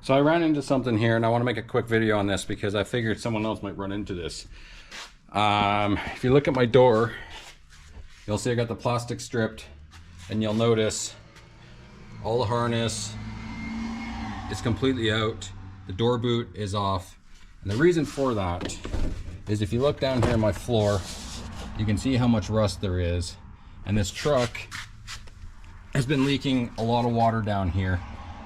So I ran into something here and I want to make a quick video on this because I figured someone else might run into this. If you look at my door, you'll see I got the plastic stripped, and you'll notice all the harness is completely out. The door boot is off. And the reason for that is if you look down here on my floor, you can see how much rust there is. And this truck has been leaking a lot of water down here.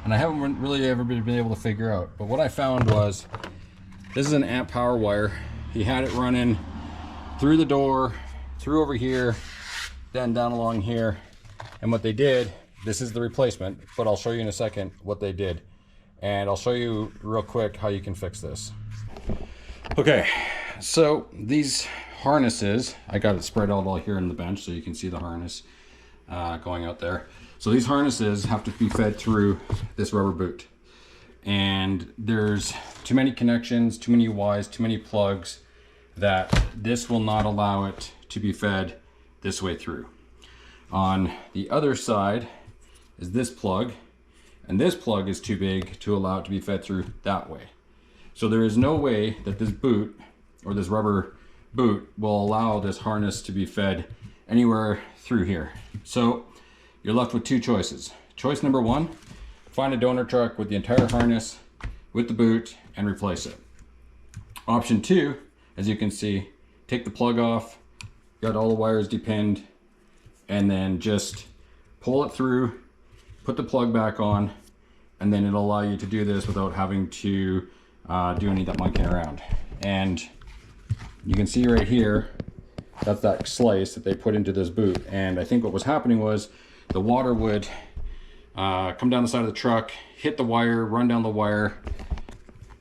And I haven't really ever been able to figure out. But what I found was, this is an amp power wire. He had it running through the door, through over here, then down along here. And what they did, this is the replacement, but I'll show you in a second what they did. And I'll show you real quick how you can fix this. Okay, so these harnesses, I got it spread out all here in the bench so you can see the harness going out there. So these harnesses have to be fed through this rubber boot. And there's too many connections, too many wires, too many plugs that this will not allow it to be fed this way through. On the other side is this plug, and this plug is too big to allow it to be fed through that way. So there is no way that this boot, or this rubber boot, will allow this harness to be fed anywhere through here. So you're left with two choices. Choice number one, find a donor truck with the entire harness, with the boot, and replace it. Option two, as you can see, take the plug off, got all the wires depinned, and then just pull it through, put the plug back on, and then it'll allow you to do this without having to do any of that monkeying around. And you can see right here, that's that slice that they put into this boot. And I think what was happening was the water would come down the side of the truck, hit the wire, run down the wire,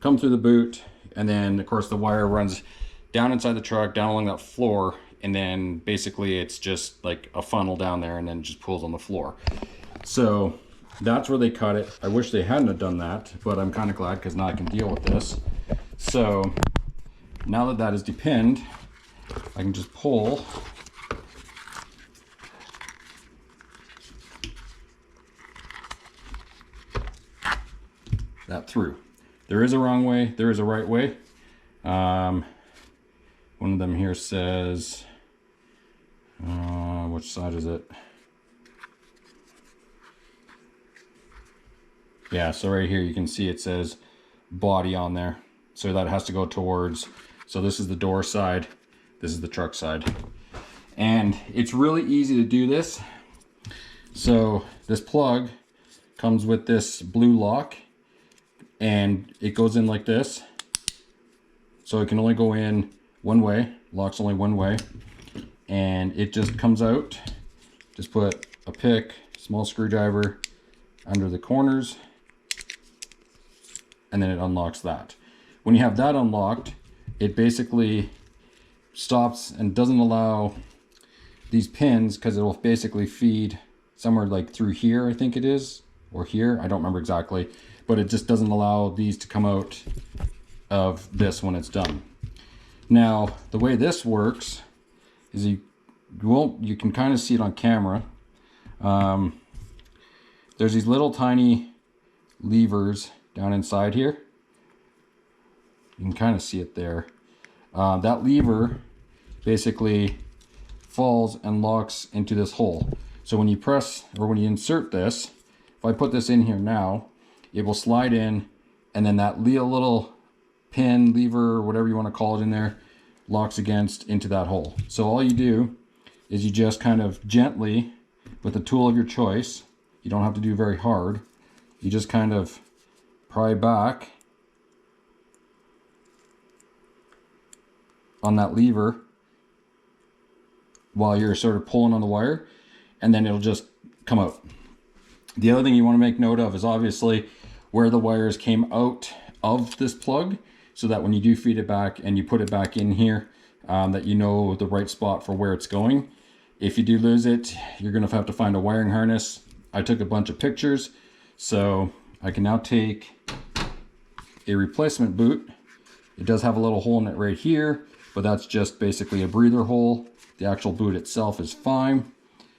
come through the boot, and then of course the wire runs down inside the truck, down along that floor, and then basically it's just like a funnel down there and then just pulls on the floor. So that's where they cut it. I wish they hadn't have done that, but I'm kind of glad because now I can deal with this. So now that that is depinned, I can just pull that through. There is a wrong way, there is a right way. One of them here says, which side is it? Yeah, so right here you can see it says body on there. So that has to go towards, so this is the door side, this is the truck side. And it's really easy to do this. So this plug comes with this blue lock, and it goes in like this. So it can only go in one way, locks only one way. And it just comes out. Just put a pick, small screwdriver under the corners, and then it unlocks that. When you have that unlocked, it basically stops and doesn't allow these pins, because it will basically feed somewhere like through here, I think it is, or here, I don't remember exactly, but it just doesn't allow these to come out of this when it's done. Now, the way this works is you can kind of see it on camera. There's these little tiny levers down inside here. You can kind of see it there. That lever basically falls and locks into this hole. So when you press, or when you insert this, if I put this in here now, it will slide in, and then that little pin, lever, or whatever you want to call it in there, locks against into that hole. So all you do is you just kind of gently, with a tool of your choice, you don't have to do very hard, you just kind of pry back on that lever while you're sort of pulling on the wire, and then it'll just come out. The other thing you want to make note of is obviously where the wires came out of this plug, so that when you do feed it back and you put it back in here, that you know the right spot for where it's going. If you do lose it, you're going to have to find a wiring harness. I took a bunch of pictures, so I can now take a replacement boot. It does have a little hole in it right here, but that's just basically a breather hole. The actual boot itself is fine.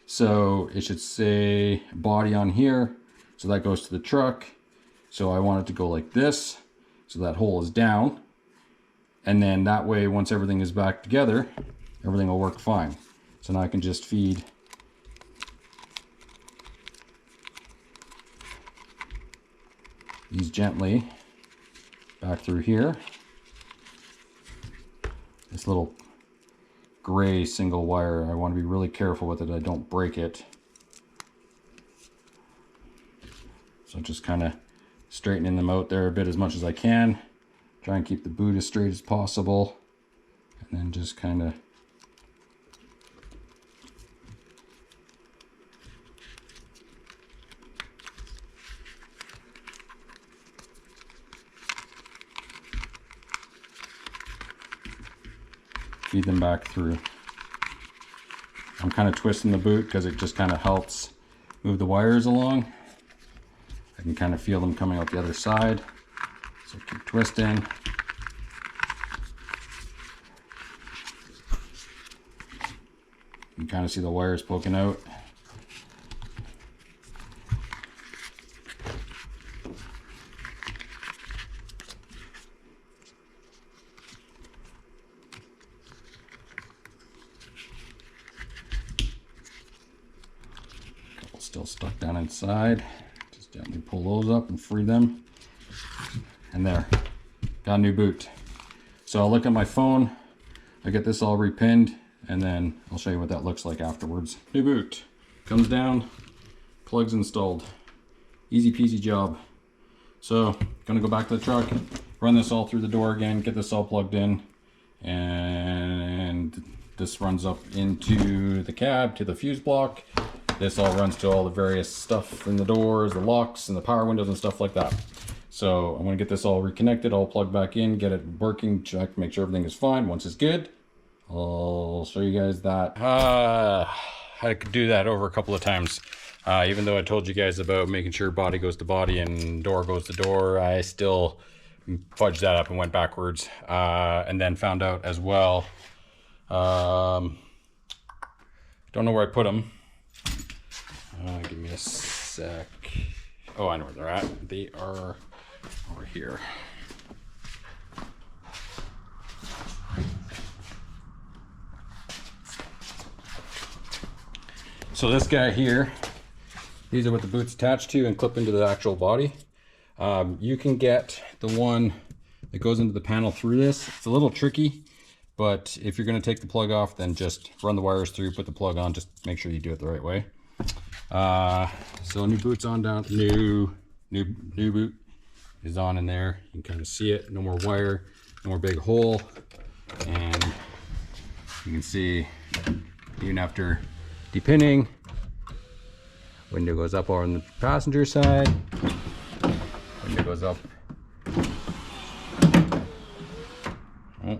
So it should say body on here. So that goes to the truck. So I want it to go like this, so that hole is down. And then that way, once everything is back together, everything will work fine. So now I can just feed these gently back through here. This little gray single wire, I want to be really careful with it, I don't break it. So just kind of straightening them out there a bit as much as I can. Try and keep the boot as straight as possible. And then just kind of feed them back through. I'm kind of twisting the boot because it just kind of helps move the wires along. I can kind of feel them coming out the other side. So keep twisting. You can kind of see the wires poking out. Couple still stuck down inside. Just gently pull those up and free them. And there, got a new boot. So I'll look at my phone, I get this all repinned, and then I'll show you what that looks like afterwards. New boot, comes down, plugs installed. Easy peasy job. So, gonna go back to the truck, run this all through the door again, get this all plugged in, and this runs up into the cab, to the fuse block. This all runs to all the various stuff in the doors, the locks, and the power windows and stuff like that. So I'm going to get this all reconnected, all plugged back in, get it working, check, make sure everything is fine. Once it's good, I'll show you guys that. I could do that over a couple of times. Even though I told you guys about making sure body goes to body and door goes to door, I still fudged that up and went backwards. And then found out as well, don't know where I put them. Give me a sec. Oh, I know where they're at. They are over here. So this guy here, these are what the boot's attached to and clip into the actual body. You can get the one that goes into the panel through this. It's a little tricky, but if you're going to take the plug off, then just run the wires through, put the plug on, just make sure you do it the right way. So new boot's on down, new boot is on in there. You can kind of see it, no more wire, no more big hole. And you can see even after depinning, window goes up on the passenger side, window goes up. Oh.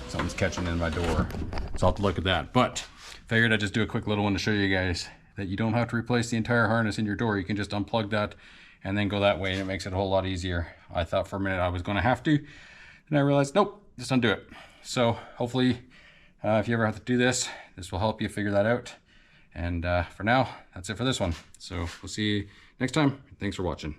Something's catching in my door, so I'll have to look at that. But figured I'd just do a quick little one to show you guys that you don't have to replace the entire harness in your door. You can just unplug that and then go that way, and it makes it a whole lot easier. I thought for a minute I was going to have to, and I realized, nope, just undo it. So hopefully, if you ever have to do this, this will help you figure that out. And for now, that's it for this one. So we'll see you next time. Thanks for watching.